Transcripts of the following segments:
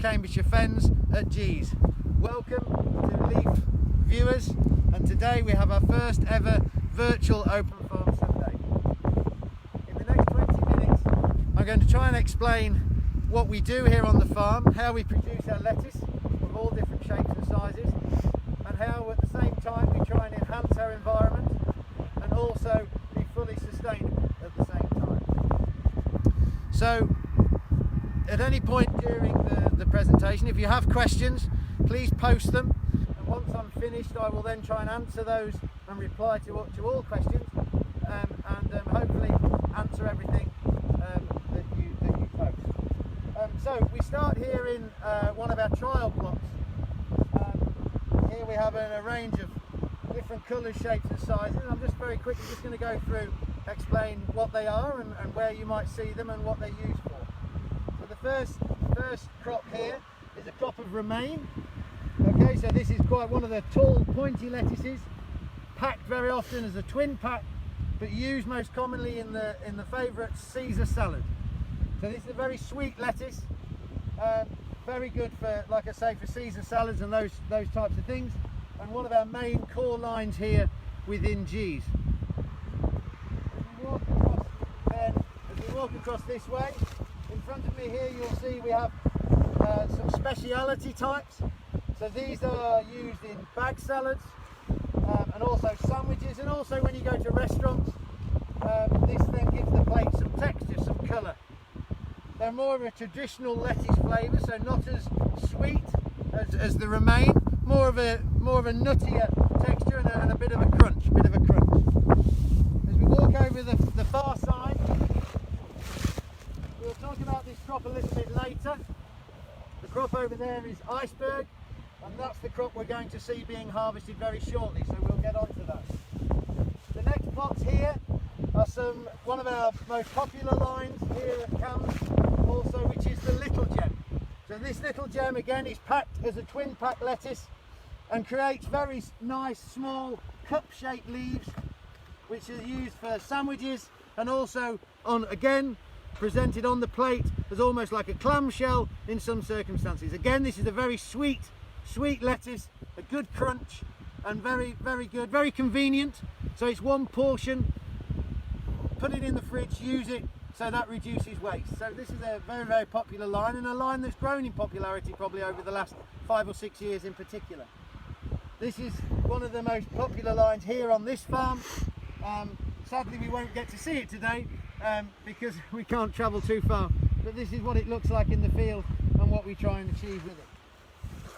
Cambridgeshire Fens at G's. Welcome to Leaf viewers, and today we have our first ever virtual open farm Sunday. In the next 20 minutes I'm going to try and explain what we do here on the farm, how we produce our lettuce of all different shapes and sizes, and how at the same time we try and enhance our environment and also be fully sustainable at the same time. So at any point during the presentation, if you have questions, please post them, and once I'm finished I will then try and answer those and reply to all questions, and hopefully answer everything that you post. So we start here in one of our trial plots. Here we have a range of different colours, shapes and sizes. I'm just very quickly just going to go through, explain what they are and where you might see them and what they're used for. So the first crop here is a crop of romaine. Okay, so this is quite one of the tall pointy lettuces, packed very often as a twin pack, but used most commonly in the favourite Caesar salad. So this is a very sweet lettuce, very good for, like I say, for Caesar salads and those types of things, and one of our main core lines here within G's. As we walk across this way, in front of me here you'll see we have some speciality types. So these are used in bag salads and also sandwiches, and also when you go to restaurants, this then gives the plate some texture, some colour. They're more of a traditional lettuce flavour, so not as sweet as the romaine, more of a nuttier texture and a bit of a crunch, As we walk over the far side, we'll talk about this crop a little bit later. The crop over there is iceberg, and that's the crop we're going to see being harvested very shortly, so we'll get on to that. The next plots here are one of our most popular lines here at Cambs, also, which is the little gem. So this little gem again is packed as a twin pack lettuce and creates very nice small cup-shaped leaves, which are used for sandwiches and also presented on the plate as almost like a clamshell in some circumstances. Again, this is a very sweet lettuce, a good crunch, and very good, very convenient. So it's one portion, put it in the fridge, use it, so that reduces waste. So this is a very popular line, and a line that's grown in popularity probably over the last 5 or 6 years in particular. This is one of the most popular lines here on this farm. Sadly we won't get to see it today because we can't travel too far, but this is what it looks like in the field and what we try and achieve with it.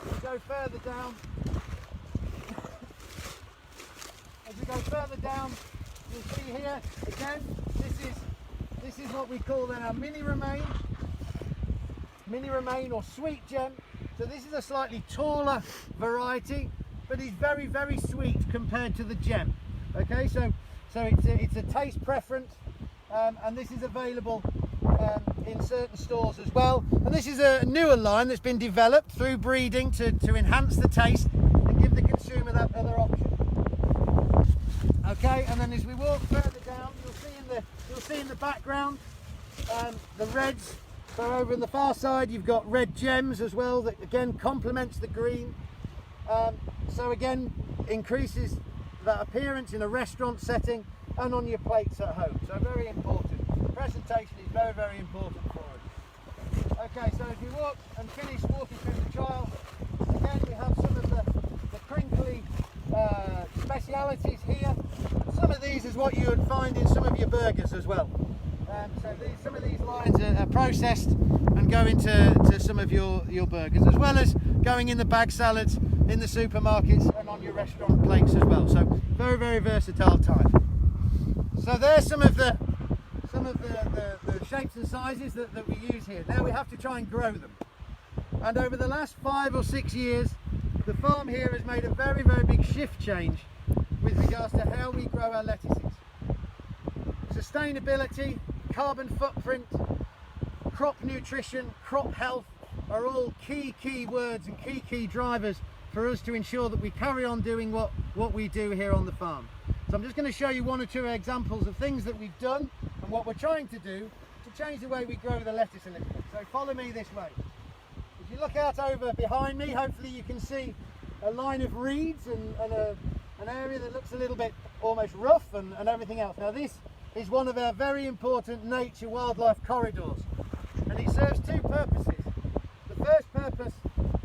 As we go further down, you'll see here again, this is what we call then our mini romaine or sweet gem. So this is a slightly taller variety, but is very sweet compared to the gem. Okay, so it's a taste preference, and this is available in certain stores as well. And this is a newer line that's been developed through breeding to enhance the taste and give the consumer that other option. Okay, and then as we walk further down, you'll see in the background the reds. So over on the far side you've got red gems as well, that again complements the green. So again increases that appearance in a restaurant setting and on your plates at home. So very important. The presentation is very important for us. Okay, so as we walk and finish walking through the trial, again we have some of the crinkly specialities here. Some of these is what you would find in some of your burgers as well. So some of these lines are processed and go into some of your burgers, as well as going in the bag salads, in the supermarkets and on your restaurant plates as well. So very versatile type. So there's some of the shapes and sizes that we use here. Now we have to try and grow them. And over the last 5 or 6 years, the farm here has made a very big shift change with regards to how we grow our lettuces. Sustainability, carbon footprint, crop nutrition, crop health are all key words and key drivers for us to ensure that we carry on doing what we do here on the farm. So I'm just going to show you 1 or 2 examples of things that we've done and what we're trying to do to change the way we grow the lettuce a little bit. So follow me this way. As If you look out over behind me, hopefully you can see a line of reeds and an area that looks a little bit almost rough and everything else. Now this is one of our very important nature wildlife corridors, and it serves two purposes. The first purpose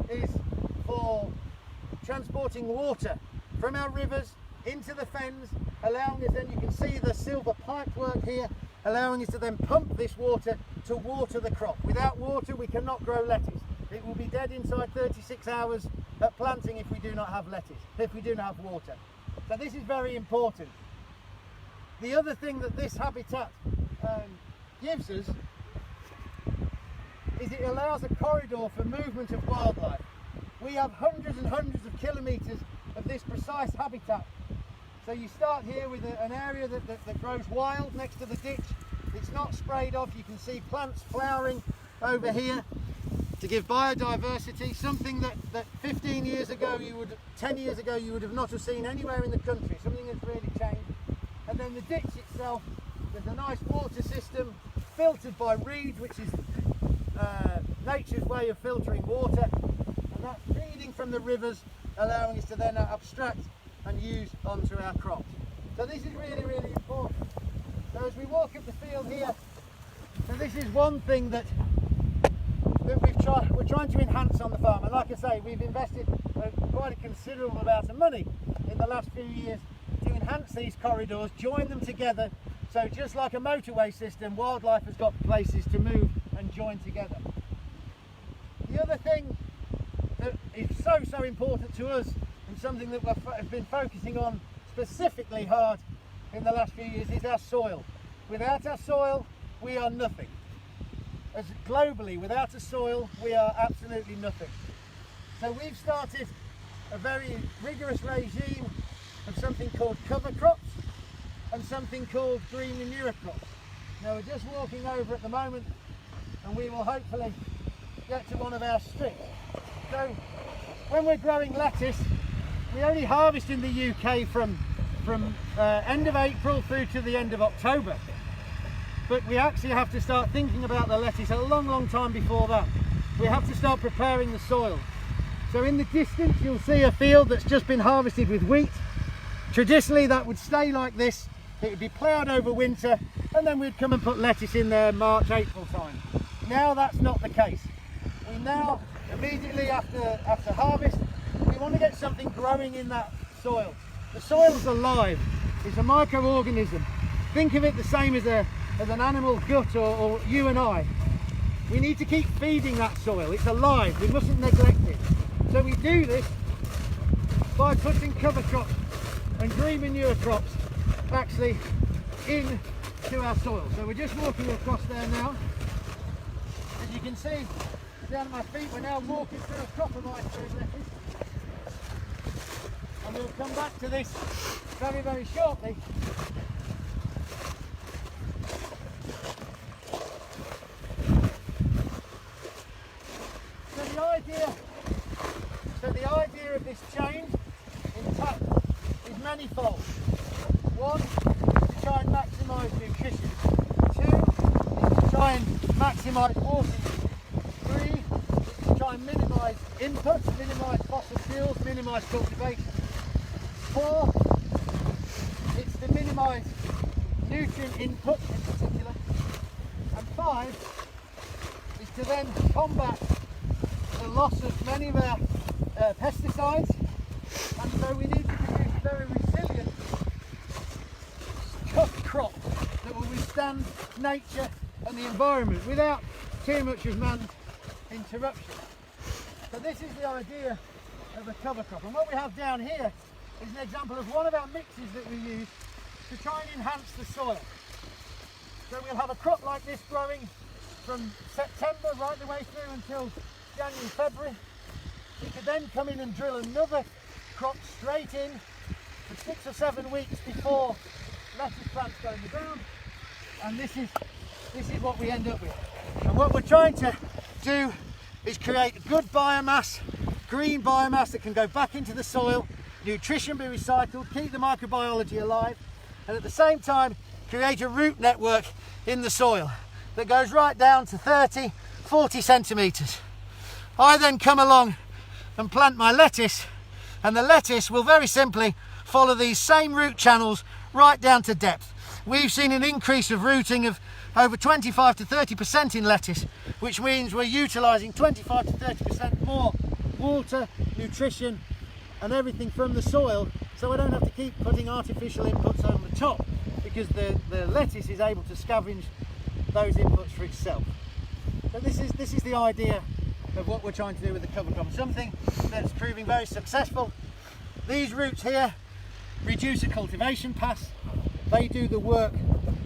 is for transporting water from our rivers into the fens, allowing us, then you can see the silver pipework here, allowing us to then pump this water to water the crop. Without water we cannot grow lettuce. It will be dead inside 36 hours at planting if we do not have lettuce, if we do not have water. So this is very important. The other thing that this habitat gives us is it allows a corridor for movement of wildlife. We have hundreds and hundreds of kilometres of this precise habitat. So you start here with an area that grows wild next to the ditch. It's not sprayed off. You can see plants flowering over here to give biodiversity, something that 15 years ago, 10 years ago, you would have not have seen anywhere in the country, something that's really changed. And then the ditch itself, there's a nice water system filtered by reed, which is nature's way of filtering water, and that's feeding from the rivers, allowing us to then abstract and use onto our crops. So this is really, really important. So as we walk up the field here, so this is one thing that we're trying to enhance on the farm, and like I say, we've invested quite a considerable amount of money in the last few years to enhance these corridors, join them together, so just like a motorway system, wildlife has got places to move and join together. The other thing that is so important to us, and something that we've been focusing on specifically hard in the last few years, is our soil. Without our soil, we are nothing. As globally, without a soil, we are absolutely nothing. So we've started a very rigorous regime of something called cover crops and something called green manure crops. Now we're just walking over at the moment, and we will hopefully get to one of our strips. So when we're growing lettuce, we only harvest in the UK from end of April through to the end of October. But we actually have to start thinking about the lettuce a long time before that. We have to start preparing the soil. So in the distance you'll see a field that's just been harvested with wheat. Traditionally that would stay like this, it would be ploughed over winter, and then we'd come and put lettuce in there March, April time. Now that's not the case. We now, immediately after harvest, we want to get something growing in that soil. The soil's alive, it's a microorganism. Think of it the same as an animal gut or you and I. We need to keep feeding that soil, it's alive, we mustn't neglect it. So we do this by putting cover crops and green manure crops actually into our soil. So we're just walking across there now. As you can see down at my feet, we're now walking through a crop of iceberg lettuce. And we'll come back to this very shortly. So the idea of this change in tap is manifold. One is to try and maximise nutrition. Two is to try and maximise water use. Three is to try and minimise inputs, minimise fossil fuels, minimise cultivation. Four, it's to minimise nutrient input in particular. And five is to then combat the loss of many of our pesticides, and so we need to produce very resilient, tough crops that will withstand nature and the environment without too much of man's interruption. So this is the idea of a cover crop, and what we have down here is an example of one of our mixes that we use to try and enhance the soil. So we'll have a crop like this growing from September right the way through until January, February. We could then come in and drill another crop straight in for 6 or 7 weeks before lettuce plants go in the ground, and this is what we end up with. And what we're trying to do is create good biomass, green biomass that can go back into the soil, nutrition be recycled, keep the microbiology alive, and at the same time create a root network in the soil that goes right down to 30, 40 centimetres. I then come along and plant my lettuce, and the lettuce will very simply follow these same root channels right down to depth. We've seen an increase of rooting of over 25 to 30% in lettuce, which means we're utilising 25 to 30% more water, nutrition and everything from the soil, so I don't have to keep putting artificial inputs on the top, because the lettuce is able to scavenge those inputs for itself. So this is the idea of what we're trying to do with the cover crop, something that's proving very successful. These roots here reduce a cultivation pass. They do the work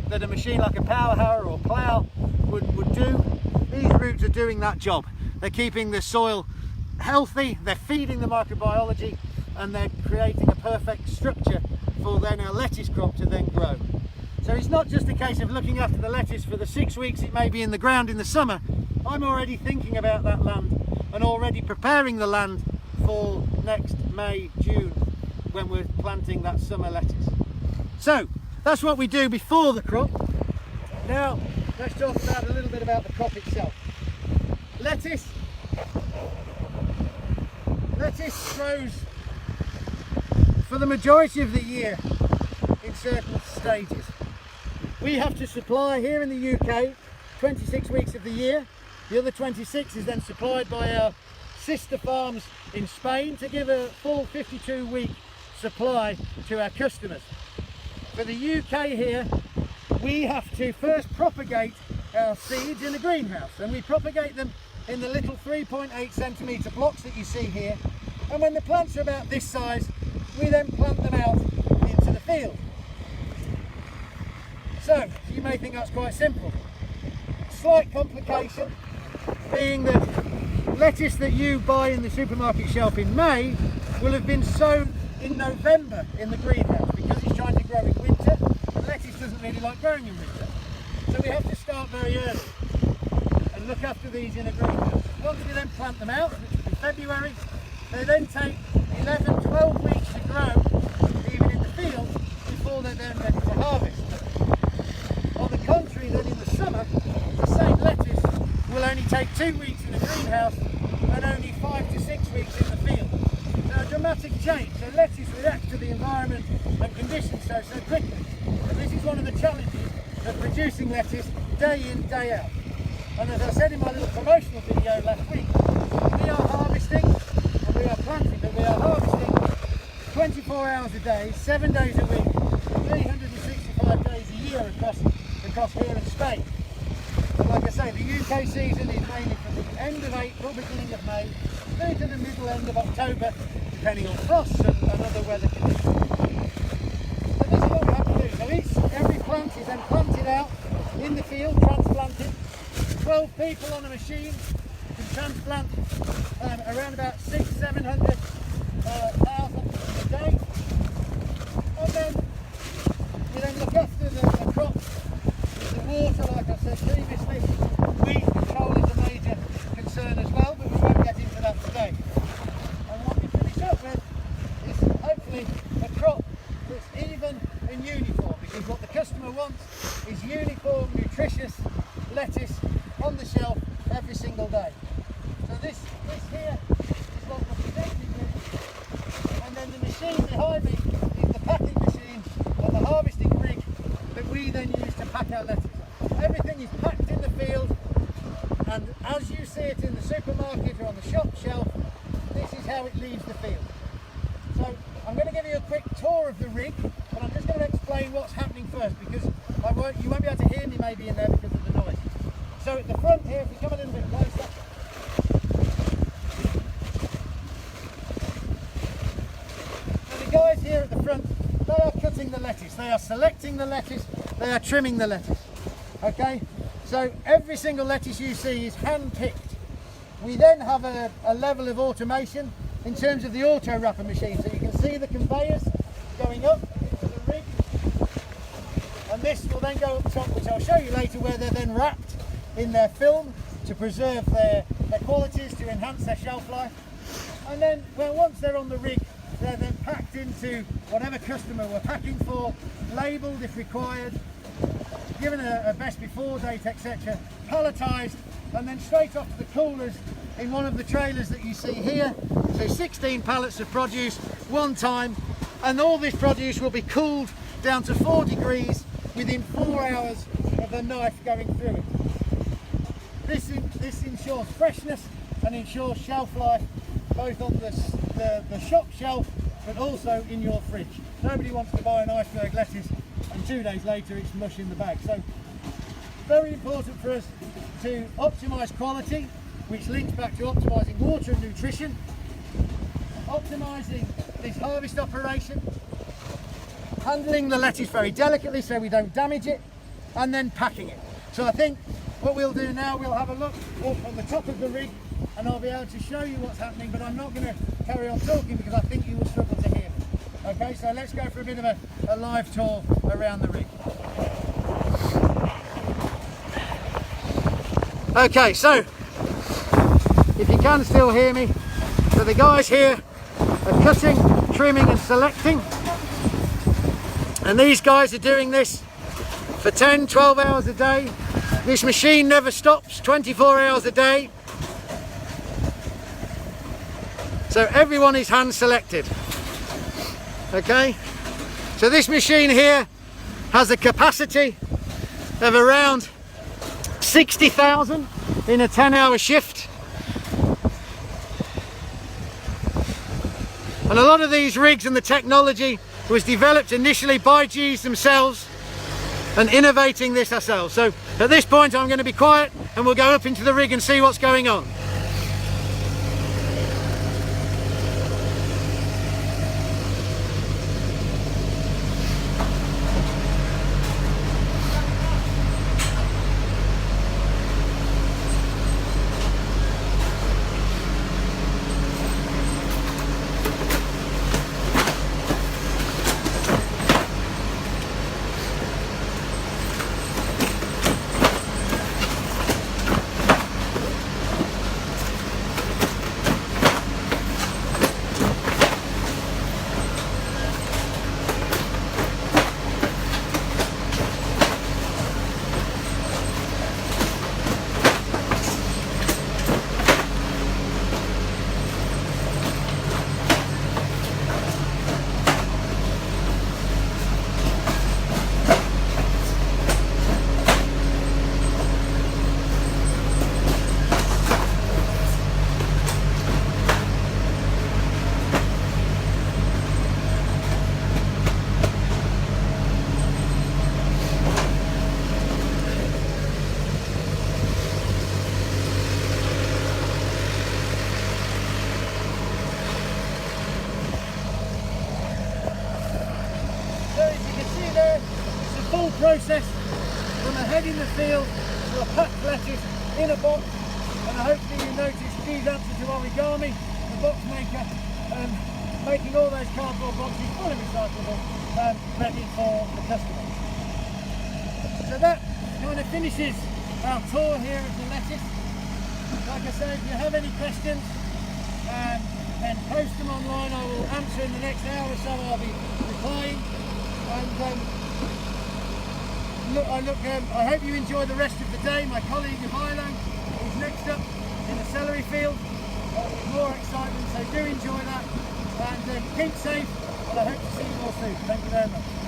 that a machine like a power harrow or plough would do. These roots are doing that job. They're keeping the soil healthy, they're feeding the microbiology, and they're creating a perfect structure for then our lettuce crop to then grow. So it's not just a case of looking after the lettuce for the 6 weeks it may be in the ground in the summer. I'm already thinking about that land and already preparing the land for next May, June, when we're planting that summer lettuce. So that's what we do before the crop. Now let's talk about a little bit about the crop itself. Lettuce grows for the majority of the year in certain stages. We have to supply here in the UK 26 weeks of the year. The other 26 is then supplied by our sister farms in Spain to give a full 52-week supply to our customers. For the UK here, we have to first propagate our seeds in the greenhouse, and we propagate them in the little 3.8 centimetre blocks that you see here, and when the plants are about this size, we then plant them out into the field. So you may think that's quite simple. Slight complication being that lettuce that you buy in the supermarket shelf in May will have been sown in November in the greenhouse, because it's trying to grow in winter, and lettuce doesn't really like growing in winter. So we have to start very early and look after these in a greenhouse. Once we then plant them out, which will be February, they then take 11-12 weeks to grow, even in the field, before they're then ready to harvest. On the contrary, then in the summer, the same lettuce will only take 2 weeks in the greenhouse and only 5 to 6 weeks in the field. So a dramatic change. So lettuce reacts to the environment and conditions so quickly. And this is one of the challenges of producing lettuce day in, day out. And as I said in my little promotional video last week, we are harvesting and we are planting, but we are harvesting 24 hours a day, 7 days a week, 365 days a year across here in Spain. So like I say, the UK season is mainly from the end of April, beginning of May, through to the middle end of October, depending on frosts and other weather conditions. So this is what we have to do. So every plant is then planted out in the field, transplanted. 12 people on a machine can transplant around about 600-700 thousand a day. And then we then look after the crop. The water, like I said previously, weed control is a major concern as well, but we won't get into that today. And what we finish up with is hopefully a crop that's even and uniform, because what the customer wants is uniform, nutritious lettuce on the shelf every single day. So this here is what we're presenting with, and then the machine behind me is the packing machine and the harvesting rig that we then use to pack our lettuce. Everything is packed in the field, and as you see it in the supermarket or on the shop shelf, this is how it leaves the field. So I'm going to give you a quick tour of the rig, but I'm just going to explain what's happening first, because you won't be able to hear me maybe in there because of the noise. So at the front here, if you come a little bit closer, so the guys here at the front, they are cutting the lettuce, they are selecting the lettuce, they are trimming the lettuce. Okay, so every single lettuce you see is hand picked. We then have a level of automation in terms of the auto wrapper machine, so you can see the conveyors going up into the rig, and this will then go up top, which I'll show you later, where they're then wrapped in their film to preserve their qualities, to enhance their shelf life. And then once they're on the rig, they're then packed into whatever customer we're packing for, labelled if required, given a best before date, etc., palletised, and then straight off to the coolers in one of the trailers that you see here. So 16 pallets of produce, one time, and all this produce will be cooled down to 4 degrees within 4 hours of the knife going through it. This ensures freshness and ensures shelf life, both on the shop shelf but also in your fridge. Nobody wants to buy an iceberg lettuce and 2 days later it's mush in the bag. So very important for us to optimise quality, which links back to optimising water and nutrition, optimising this harvest operation, handling the lettuce very delicately so we don't damage it, and then packing it. So I think what we'll do now, we'll have a look up on the top of the rig and I'll be able to show you what's happening, but I'm not going to carry on talking because I think you will struggle to hear me. Okay, so let's go for a bit of a live tour around the rig. Okay, so if you can still hear me, so the guys here are cutting, trimming and selecting, and these guys are doing this for 10-12 hours a day. This machine never stops, 24 hours a day. So everyone is hand selected. Okay, so this machine here has a capacity of around 60,000 in a 10-hour shift. And a lot of these rigs and the technology was developed initially by G's themselves and innovating this ourselves. So at this point I'm going to be quiet and we'll go up into the rig and see what's going on. Process from a head in the field to a packed lettuce in a box, and hopefully you notice G's answer to origami, the box maker, making all those cardboard boxes fully recyclable and ready for the customer. So that kind of finishes our tour here of the lettuce. Like I said, if you have any questions, then post them online. I will answer in the next hour or so. I'll be replying. And I hope you enjoy the rest of the day. My colleague Milo is next up in the celery field with more excitement, so do enjoy that and keep safe, and I hope to see you all soon. Thank you very much.